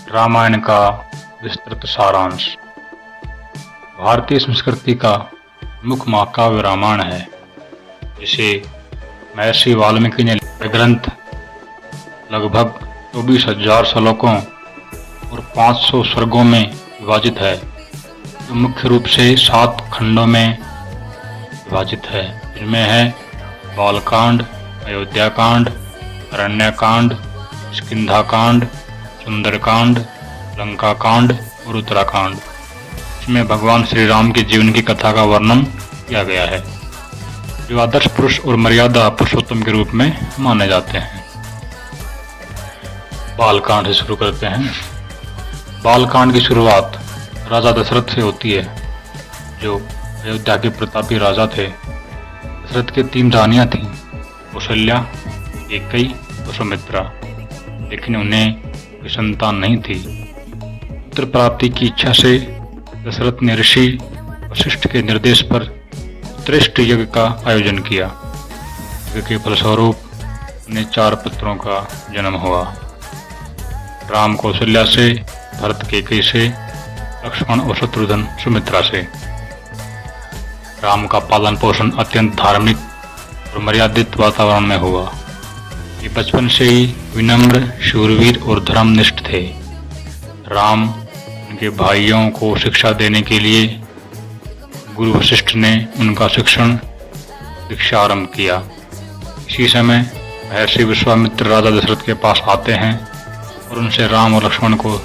रामायण का विस्तृत सारांश। भारतीय संस्कृति का मुख्य महाकाव्य रामायण है, जिसे महर्षि वाल्मीकि ने लिखा ग्रंथ लगभग 24,000 श्लोकों और 500 सर्गों में विभाजित है, जो मुख्य रूप से 7 खंडों में विभाजित है। इनमें है बालकांड, अयोध्याकांड, अरण्यकांड, किष्किंधाकांड, सुंदरकांड, लंकाकांड और उत्तराकांड। इसमें भगवान श्री राम के जीवन की कथा का वर्णन किया गया है, जो आदर्श पुरुष और मर्यादा पुरुषोत्तम के रूप में माने जाते हैं। बालकांड से शुरू करते हैं। बालकांड की शुरुआत राजा दशरथ से होती है, जो अयोध्या के प्रतापी राजा थे। दशरथ के 3 रानियां थीं, कौशल्या, कैकेयी और सुमित्रा, लेकिन उन्हें कोई संतान नहीं थी। पुत्र प्राप्ति की इच्छा से दशरथ ने ऋषि वशिष्ठ के निर्देश पर उत्कृष्ट यज्ञ का आयोजन किया। यज्ञ के फलस्वरूप उन्हें 4 पुत्रों का जन्म हुआ। राम कौशल्या से, भरत कैकेयी से, लक्ष्मण और शत्रुघ्न सुमित्रा से। राम का पालन पोषण अत्यंत धार्मिक और मर्यादित वातावरण में हुआ। ये बचपन से ही विनम्र, शूरवीर और धर्मनिष्ठ थे। राम उनके भाइयों को शिक्षा देने के लिए गुरु वशिष्ठ ने उनका दीक्षा आरंभ किया। इसी समय महर्षि विश्वामित्र राजा दशरथ के पास आते हैं और उनसे राम और लक्ष्मण को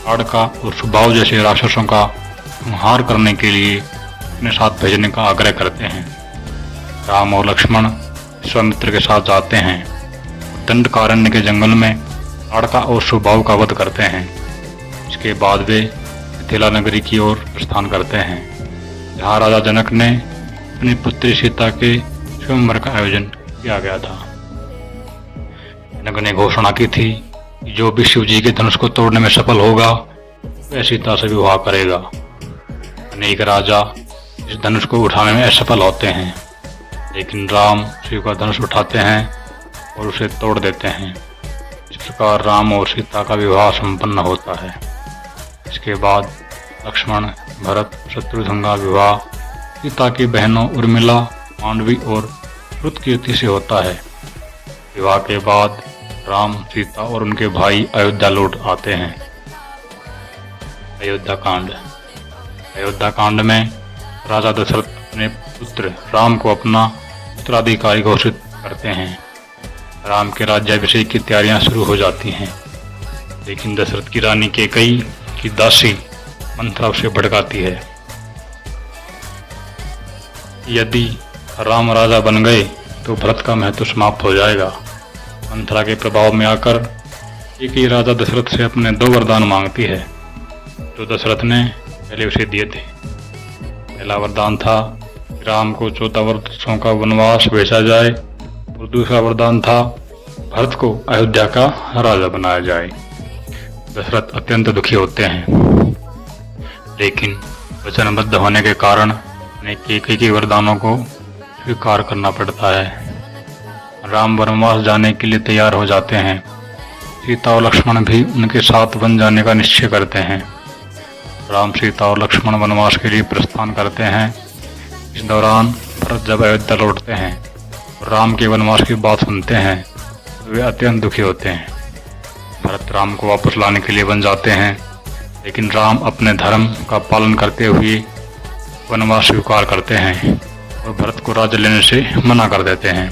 ताड़का और सुबाहु जैसे राक्षसों का संहार करने के लिए अपने साथ भेजने का आग्रह करते हैं। राम और लक्ष्मण विश्वामित्र के साथ जाते हैं। दंडकारण्य के जंगल में ताड़का और सुबाहु का वध करते हैं। इसके बाद वे मिथिला नगरी की ओर प्रस्थान करते हैं, जहाँ राजा जनक ने अपनी पुत्री सीता के स्वयंवर का आयोजन किया गया था। जनक ने घोषणा की थी कि जो भी शिव जी के धनुष को तोड़ने में सफल होगा, वह सीता से विवाह करेगा। अनेक राजा इस धनुष को उठाने में असफल होते हैं, लेकिन राम शिव का धनुष उठाते हैं और उसे तोड़ देते हैं। इस प्रकार राम और सीता का विवाह संपन्न होता है। इसके बाद लक्ष्मण, भरत, शत्रुघ्न का विवाह सीता की बहनों उर्मिला, मांडवी और श्रुतकीर्ति से होता है। विवाह के बाद राम, सीता और उनके भाई अयोध्या लौट आते हैं। अयोध्याकांड। अयोध्याकांड में राजा दशरथ अपने पुत्र राम को अपना उत्तराधिकारी घोषित करते हैं। राम के राज्याभिषेक की तैयारियां शुरू हो जाती हैं, लेकिन दशरथ की रानी कैकेयी की दासी मंथरा उसे भड़काती है। यदि राम राजा बन गए तो भरत का महत्व समाप्त हो जाएगा। मंथरा के प्रभाव में आकर कैकेयी राजा दशरथ से अपने 2 वरदान मांगती है, जो दशरथ ने पहले उसे दिए थे। पहला वरदान था कि राम को 14 वर्षों का वनवास भेजा जाए, और दूसरा वरदान था भरत को अयोध्या का राजा बनाया जाए। दशरथ अत्यंत दुखी होते हैं, लेकिन वचनबद्ध होने के कारण उन्हें कैकेयी के वरदानों को स्वीकार करना पड़ता है। राम वनवास जाने के लिए तैयार हो जाते हैं। सीता और लक्ष्मण भी उनके साथ वन जाने का निश्चय करते हैं। राम, सीता और लक्ष्मण वनवास के लिए प्रस्थान करते हैं। इस दौरान भरत जब अयोध्या लौटते हैं और राम के वनवास की बात सुनते हैं, तो वे अत्यंत दुखी होते हैं। भरत राम को वापस लाने के लिए वन जाते हैं, लेकिन राम अपने धर्म का पालन करते हुए वनवास स्वीकार करते हैं और भरत को राज्य लेने से मना कर देते हैं।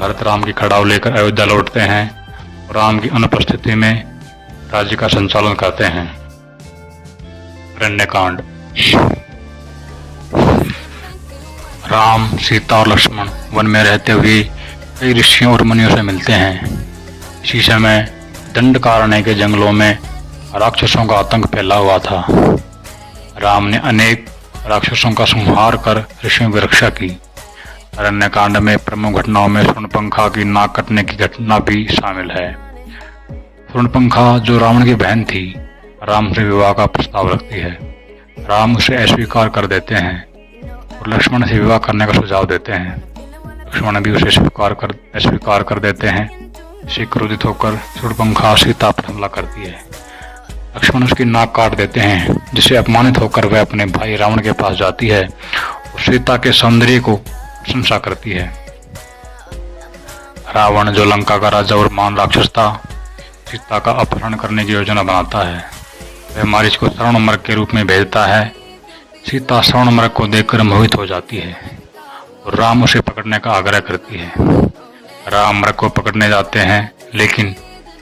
भरत राम की खड़ाव लेकर अयोध्या लौटते हैं और राम की अनुपस्थिति में राज्य का संचालन करते हैं। अरण्यकांड। राम, सीता और लक्ष्मण वन में रहते हुए कई ऋषियों और मुनियों से मिलते हैं। इसी समय दंडकारण्य के जंगलों में राक्षसों का आतंक फैला हुआ था। राम ने अनेक राक्षसों का संहार कर ऋषियों की रक्षा की। अरण्यकांड में प्रमुख घटनाओं में शूर्पणखा की नाक कटने की घटना भी शामिल है। शूर्पणखा, जो रावण की बहन थी, राम से विवाह का प्रस्ताव रखती है। राम उसे अस्वीकार कर देते हैं और लक्ष्मण से विवाह करने का सुझाव देते हैं। लक्ष्मण भी उसे अस्वीकार कर देते हैं। इसे क्रोधित होकर शूर्पणखा सीता पर हमला करती है। लक्ष्मण उसकी नाक काट देते हैं, जिससे अपमानित होकर वह अपने भाई रावण के पास जाती है और सीता के सौंदर्य को प्रशंसा करती है। रावण, जो लंका का राजा और महान राक्षस था, सीता का अपहरण करने की योजना बनाता है। वह मारीच को स्वर्ण मृग के रूप में भेजता है। सीता स्वर्ण मृग को देखकर मोहित हो जाती है और राम उसे पकड़ने का आग्रह करती है। राम मृग को पकड़ने जाते हैं, लेकिन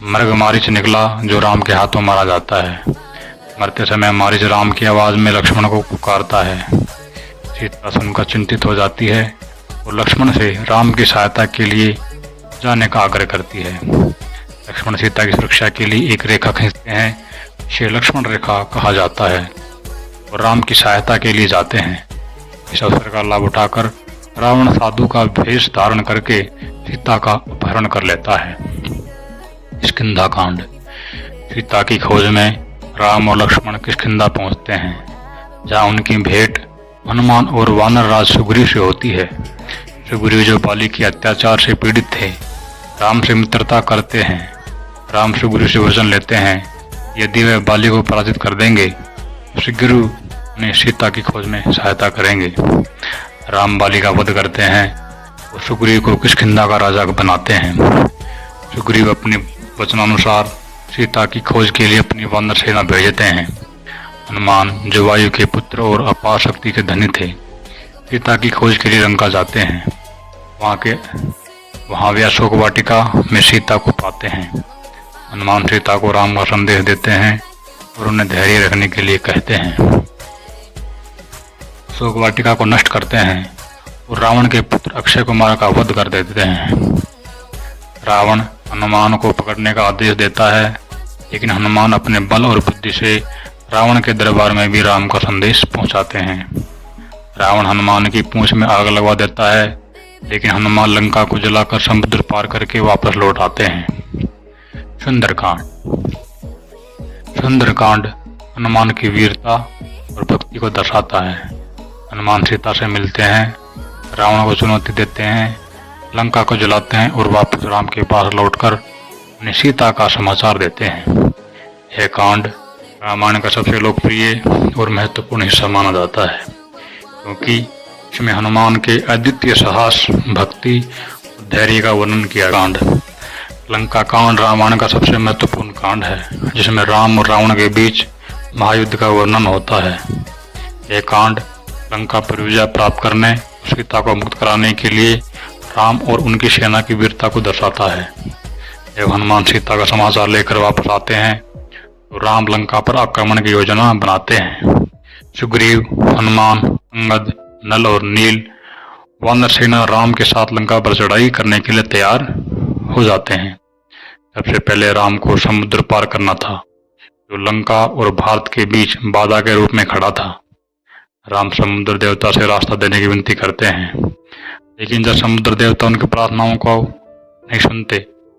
मृग मारीच निकला, जो राम के हाथों मारा जाता है। मरते समय मारीच राम की आवाज में लक्ष्मण को पुकारता है। सीता सुनकर चिंतित हो जाती है और लक्ष्मण से राम की सहायता के लिए जाने का आग्रह करती है। लक्ष्मण सीता की सुरक्षा के लिए एक रेखा खींचते हैं, इसे लक्ष्मण रेखा कहा जाता है, और राम की सहायता के लिए जाते हैं। इस अवसर का लाभ उठाकर रावण साधु का वेश धारण करके सीता का अपहरण कर लेता है। किष्किंधा कांड। सीता की खोज में राम और लक्ष्मण किष्किंधा पहुंचते हैं, जहां उनकी भेंट हनुमान और वानर राज सुग्रीव से होती है। सुग्रीव, जो बाली के अत्याचार से पीड़ित थे, राम से मित्रता करते हैं। राम सुग्रीव से वचन लेते हैं, यदि वे बाली को पराजित कर देंगे तो सुग्रीव उन्हें सीता की खोज में सहायता करेंगे। राम बाली का वध करते हैं और सुग्रीव को किष्किंधा का राजा बनाते हैं। सुग्रीव अपने वचनानुसार सीता की खोज के लिए अपनी वानर सेना भेजते हैं। हनुमान, जो वायु के पुत्र और अपार शक्ति के धनी थे, सीता की खोज के लिए लंका जाते हैं। वहाँ वे अशोक वाटिका में सीता को पाते हैं। हनुमान सीता को राम का संदेश देते हैं और उन्हें धैर्य रखने के लिए कहते हैं। अशोक वाटिका को नष्ट करते हैं और रावण के पुत्र अक्षय कुमार का वध कर देते हैं। रावण हनुमान को पकड़ने का आदेश देता है, लेकिन हनुमान अपने बल और बुद्धि से रावण के दरबार में भी राम का संदेश पहुंचाते हैं। रावण हनुमान की पूंछ में आग लगवा देता है, लेकिन हनुमान लंका को जलाकर समुद्र पार करके वापस लौट आते हैं। सुंदरकांड। सुंदरकांड हनुमान की वीरता और भक्ति को दर्शाता है। हनुमान सीता से मिलते हैं, रावण को चुनौती देते हैं, लंका को जलाते हैं और वापस राम के पास लौटकर उन्हें सीता का समाचार देते हैं। यह कांड रामायण का सबसे लोकप्रिय और महत्वपूर्ण हिस्सा माना जाता है, क्योंकि इसमें हनुमान के अद्वितीय साहस, भक्ति और धैर्य का वर्णन किया। कांड। लंका कांड रामायण का सबसे महत्वपूर्ण कांड है, जिसमें राम और रावण के बीच महायुद्ध का वर्णन होता है। यह कांड लंका पर विजय प्राप्त करने, सीता को मुक्त कराने के लिए राम और उनकी सेना की वीरता को दर्शाता है। जब हनुमान सीता का समाचार लेकर वापस आते हैं तो राम लंका पर आक्रमण की योजना बनाते हैं। सुग्रीव, हनुमान, अंगद, नल और नील वानर सेना राम के साथ लंका पर चढ़ाई करने के लिए तैयार हो जाते हैं। सबसे पहले राम को समुद्र पार करना था, जो लंका और भारत के बीच बाधा के रूप में खड़ा था। राम समुद्र देवता से रास्ता देने की विनती करते हैं, लेकिन जब समुद्र देवता उनकी प्रार्थनाओं को नहीं सुनते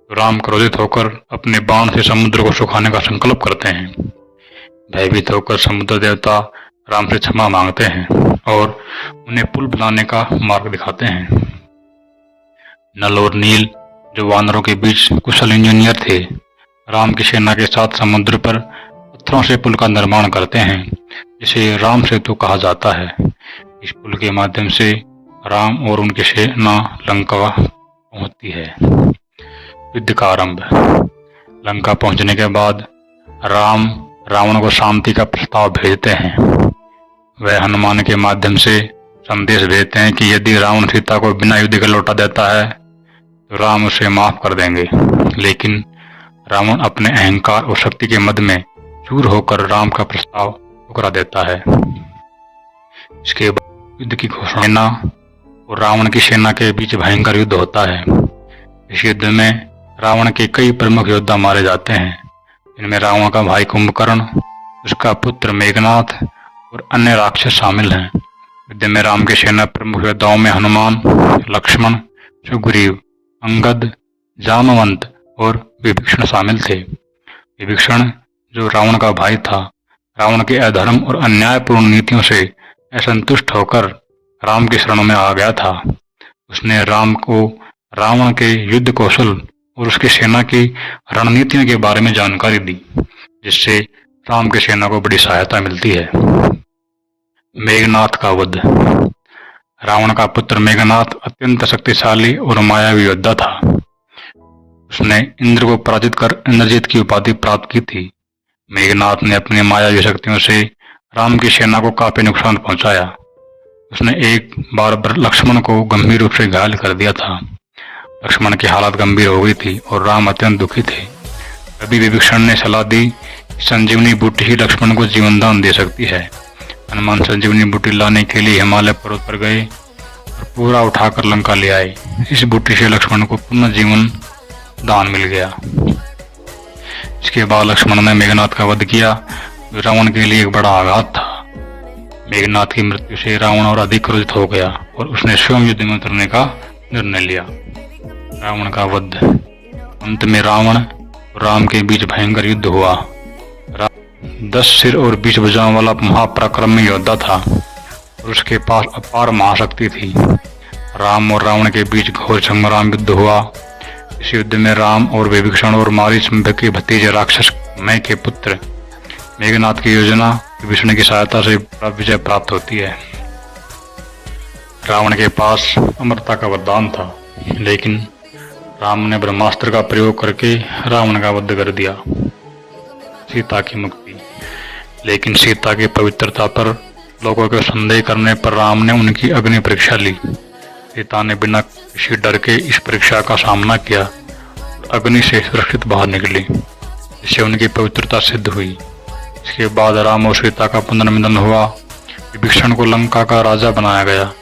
तो राम क्रोधित होकर अपने बाण से समुद्र को सुखाने का संकल्प करते हैं। भयभीत होकर समुद्र देवता राम से क्षमा मांगते हैं और उन्हें पुल बनाने का मार्ग दिखाते हैं। नल और नील, जो वानरों के बीच कुशल इंजीनियर थे, राम की सेना के साथ समुद्र पर पत्थरों से पुल का निर्माण करते हैं, जिसे राम सेतु कहा जाता है। इस पुल के माध्यम से राम और उनकी सेना लंका पहुंचती है। युद्ध का आरंभ। लंका पहुंचने के बाद राम रावण को शांति का प्रस्ताव भेजते हैं। वह हनुमान के माध्यम से संदेश भेजते हैं कि यदि रावण सीता को बिना युद्ध के लौटा देता है तो राम उसे माफ कर देंगे, लेकिन रावण अपने अहंकार और शक्ति के मद में चूर होकर राम का प्रस्ताव ठुकरा देता है। इसके बाद युद्ध की घोषणा और रावण की सेना के बीच भयंकर युद्ध होता है। इस युद्ध में रावण के कई प्रमुख योद्धा मारे जाते हैं, इनमें रावण का भाई कुंभकर्ण, उसका पुत्र मेघनाथ और अन्य राक्षस शामिल हैं। युद्ध में राम की सेना प्रमुख योद्धाओं में हनुमान, लक्ष्मण, सुग्रीव, अंगद, जामवंत और विभीषण शामिल थे। विभीषण, जो रावण का भाई था, रावण के अधर्म और अन्यायपूर्ण नीतियों से असंतुष्ट होकर राम की शरण में आ गया था। उसने राम को रावण के युद्ध कौशल और उसकी सेना की रणनीतियों के बारे में जानकारी दी, जिससे राम की सेना को बड़ी सहायता मिलती है। मेघनाथ का वध। रावण का पुत्र मेघनाथ अत्यंत शक्तिशाली और मायावी योद्धा था। उसने इंद्र को पराजित कर इंद्रजीत की उपाधि प्राप्त की थी। मेघनाथ ने अपनी मायावी शक्तियों से राम की सेना को काफी नुकसान पहुंचाया। उसने एक बार लक्ष्मण को गंभीर रूप से घायल कर दिया था। लक्ष्मण की हालत गंभीर हो गई थी और राम अत्यंत दुखी थे। तभी विभीषण ने सलाह दी कि संजीवनी बूटी ही लक्ष्मण को जीवन दान दे सकती है। हनुमान संजीवनी बूटी लाने के लिए हिमालय पर्वत पर गए और पूरा उठाकर लंका ले आए। इस बूटी से लक्ष्मण को पुनः जीवन दान मिल गया। इसके बाद लक्ष्मण ने मेघनाथ का वध किया, जो रावण के लिए एक बड़ा आघात था। मेघनाथ की मृत्यु से रावण और अधिक क्रोधित हो गया और उसने स्वयं युद्ध में उतरने का निर्णय लिया। रावण का वध। अंत में रावण और राम के बीच भयंकर युद्ध हुआ। 10 सिर और 20 भुजाओं वाला महापराक्रमी योद्धा था और उसके पास अपार महाशक्ति थी। राम और रावण के बीच घोर संग्राम युद्ध हुआ। इस युद्ध में राम और विभीषण और मारीच के भतीजे राक्षस मय के पुत्र मेघनाथ की योजना विभीषण की सहायता से विजय प्राप्त होती है। रावण के पास अमरता का वरदान था, लेकिन राम ने ब्रह्मास्त्र का प्रयोग करके रावण का वध कर दिया। सीता की मुक्ति। लेकिन सीता की पवित्रता पर लोगों के संदेह करने पर राम ने उनकी अग्नि परीक्षा ली। सीता ने बिना किसी डर के इस परीक्षा का सामना किया और अग्नि से सुरक्षित बाहर निकली, जिससे उनकी पवित्रता सिद्ध हुई। इसके बाद राम और सीता का पुनर्मिलन हुआ। विभीषण को लंका का राजा बनाया गया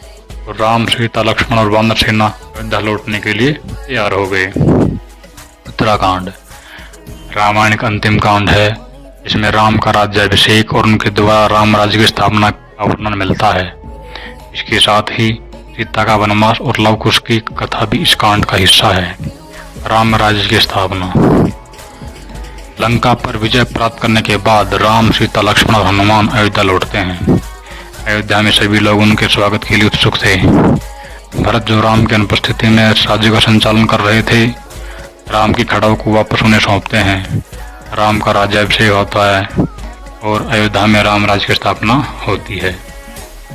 और राम, सीता, लक्ष्मण और वानर सेना अयोध्या लौटने के लिए तैयार हो गए। उत्तराकांड। रामायण का अंतिम कांड है, जिसमें राम का राज्याभिषेक और उनके द्वारा राम राज्य की स्थापना का वर्णन मिलता है। इसके साथ ही सीता का वनवास और लव कुश की कथा भी इस कांड का हिस्सा है। राम राज्य की स्थापना। लंका पर विजय प्राप्त करने के बाद राम, सीता, लक्ष्मण और हनुमान अयोध्या लौटते हैं। अयोध्या में सभी लोग उनके स्वागत के लिए उत्सुक थे। भरत, जो राम की अनुपस्थिति में राज्य का संचालन कर रहे थे, राम की खड़ाऊ को वापस उन्हें सौंपते हैं। राम का राज्याभिषेक होता है और अयोध्या में राम राज्य की स्थापना होती है।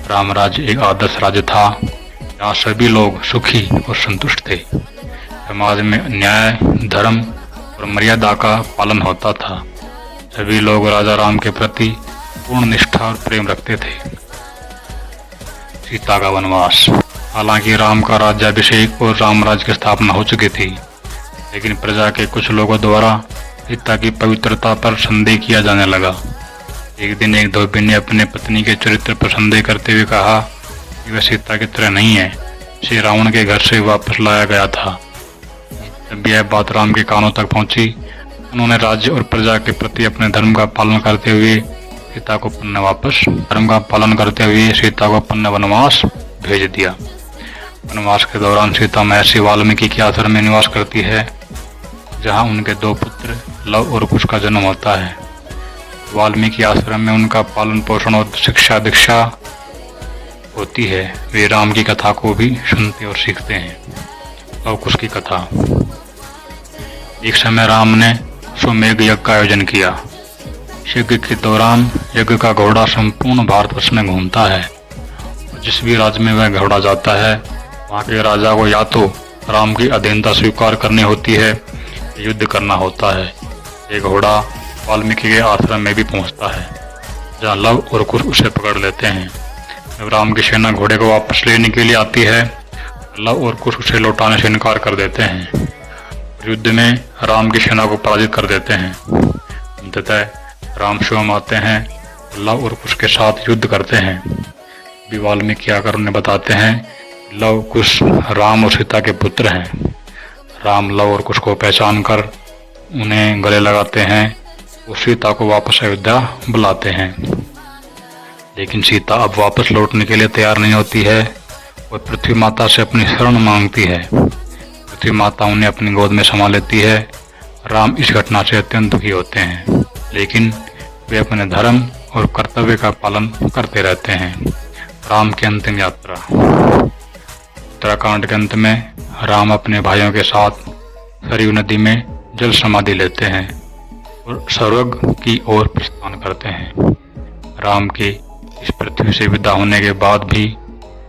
राम राज्य एक आदर्श राज्य था, जहाँ सभी लोग सुखी और संतुष्ट थे। समाज में न्याय, धर्म और मर्यादा का पालन होता था। सभी लोग राजा राम के प्रति पूर्ण निष्ठा और प्रेम रखते थे। सीता का वनवास। हालांकि राम का राज्याभिषेक और राम राज्य की स्थापना हो चुकी थी, लेकिन प्रजा के कुछ लोगों द्वारा सीता की पवित्रता पर संदेह किया जाने लगा। एक दिन एक धोबी ने अपने पत्नी के चरित्र पर संदेह करते हुए कहा कि वह सीता की तरह नहीं है, इसे रावण के घर से वापस लाया गया था। जब यह बात राम के कानों तक पहुंची, उन्होंने राज्य और प्रजा के प्रति अपने धर्म का पालन करते हुए सीता को पुण्य वनवास भेज दिया। वनवास के दौरान सीता महर्षि वाल्मीकि के आश्रम में निवास करती है, जहां उनके 2 पुत्र लव और कुश का जन्म होता है। वाल्मीकि आश्रम में उनका पालन पोषण और शिक्षा दीक्षा होती है। वे राम की कथा को भी सुनते और सीखते हैं। लव कुश की कथा। एक समय राम ने स्वमेघ यज्ञ का आयोजन किया। यज्ञ के दौरान यज्ञ का घोड़ा संपूर्ण भारतवर्ष में घूमता है और जिस भी राज्य में वह घोड़ा जाता है, वहाँ के राजा को या तो राम की अधीनता स्वीकार करनी होती है, युद्ध करना होता है। ये घोड़ा वाल्मीकि के आश्रम में भी पहुंचता है, जहाँ लव और कुश उसे पकड़ लेते हैं। जब राम की सेना घोड़े को वापस लेने के लिए आती है, लव और कुश उसे लौटाने से इनकार कर देते हैं। युद्ध में राम की सेना को पराजित कर देते हैं। अंततः राम स्वयं आते हैं, लव और कुश के साथ युद्ध करते हैं। भी वाल्मीकि आकर उन्हें बताते हैं लव कुश राम और सीता के पुत्र हैं। राम लव और कुश को पहचान कर उन्हें गले लगाते हैं और सीता को वापस अयोध्या बुलाते हैं। लेकिन सीता अब वापस लौटने के लिए तैयार नहीं होती है। वह पृथ्वी माता से अपनी शरण मांगती है। पृथ्वी माता उन्हें अपनी गोद में समा लेती है। राम इस घटना से अत्यंत दुखी होते हैं, लेकिन वे अपने धर्म और कर्तव्य का पालन करते रहते हैं। राम की अंतिम यात्रा। उत्तराकांड के अंत में राम अपने भाइयों के साथ सरयू नदी में जल समाधि लेते हैं और स्वर्ग की ओर प्रस्थान करते हैं। राम के इस पृथ्वी से विदा होने के बाद भी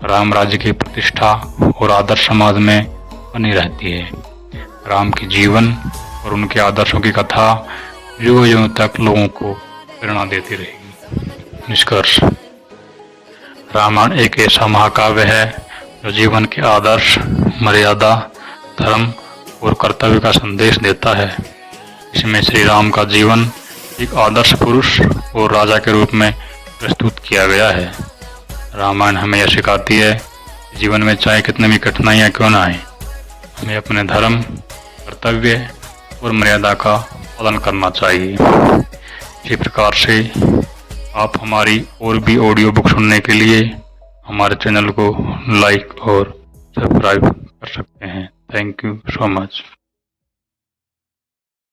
राम राज्य की प्रतिष्ठा और आदर्श समाज में बनी रहती है। राम के जीवन और उनके आदर्शों की कथा युगों युगों तक लोगों को प्रेरणा देती रहेगी। निष्कर्ष, रामायण एक ऐसा महाकाव्य है जो जीवन के आदर्श, मर्यादा, धर्म और कर्तव्य का संदेश देता है। इसमें श्री राम का जीवन एक आदर्श पुरुष और राजा के रूप में प्रस्तुत किया गया है। रामायण हमें यह सिखाती है कि जीवन में चाहे कितनी भी कठिनाइयाँ क्यों ना आए, हमें अपने धर्म, कर्तव्य और मर्यादा का पालन करना चाहिए। इसी प्रकार से आप हमारी और भी ऑडियो बुक सुनने के लिए हमारे चैनल को लाइक और सब्सक्राइब कर सकते हैं। Thank you so much.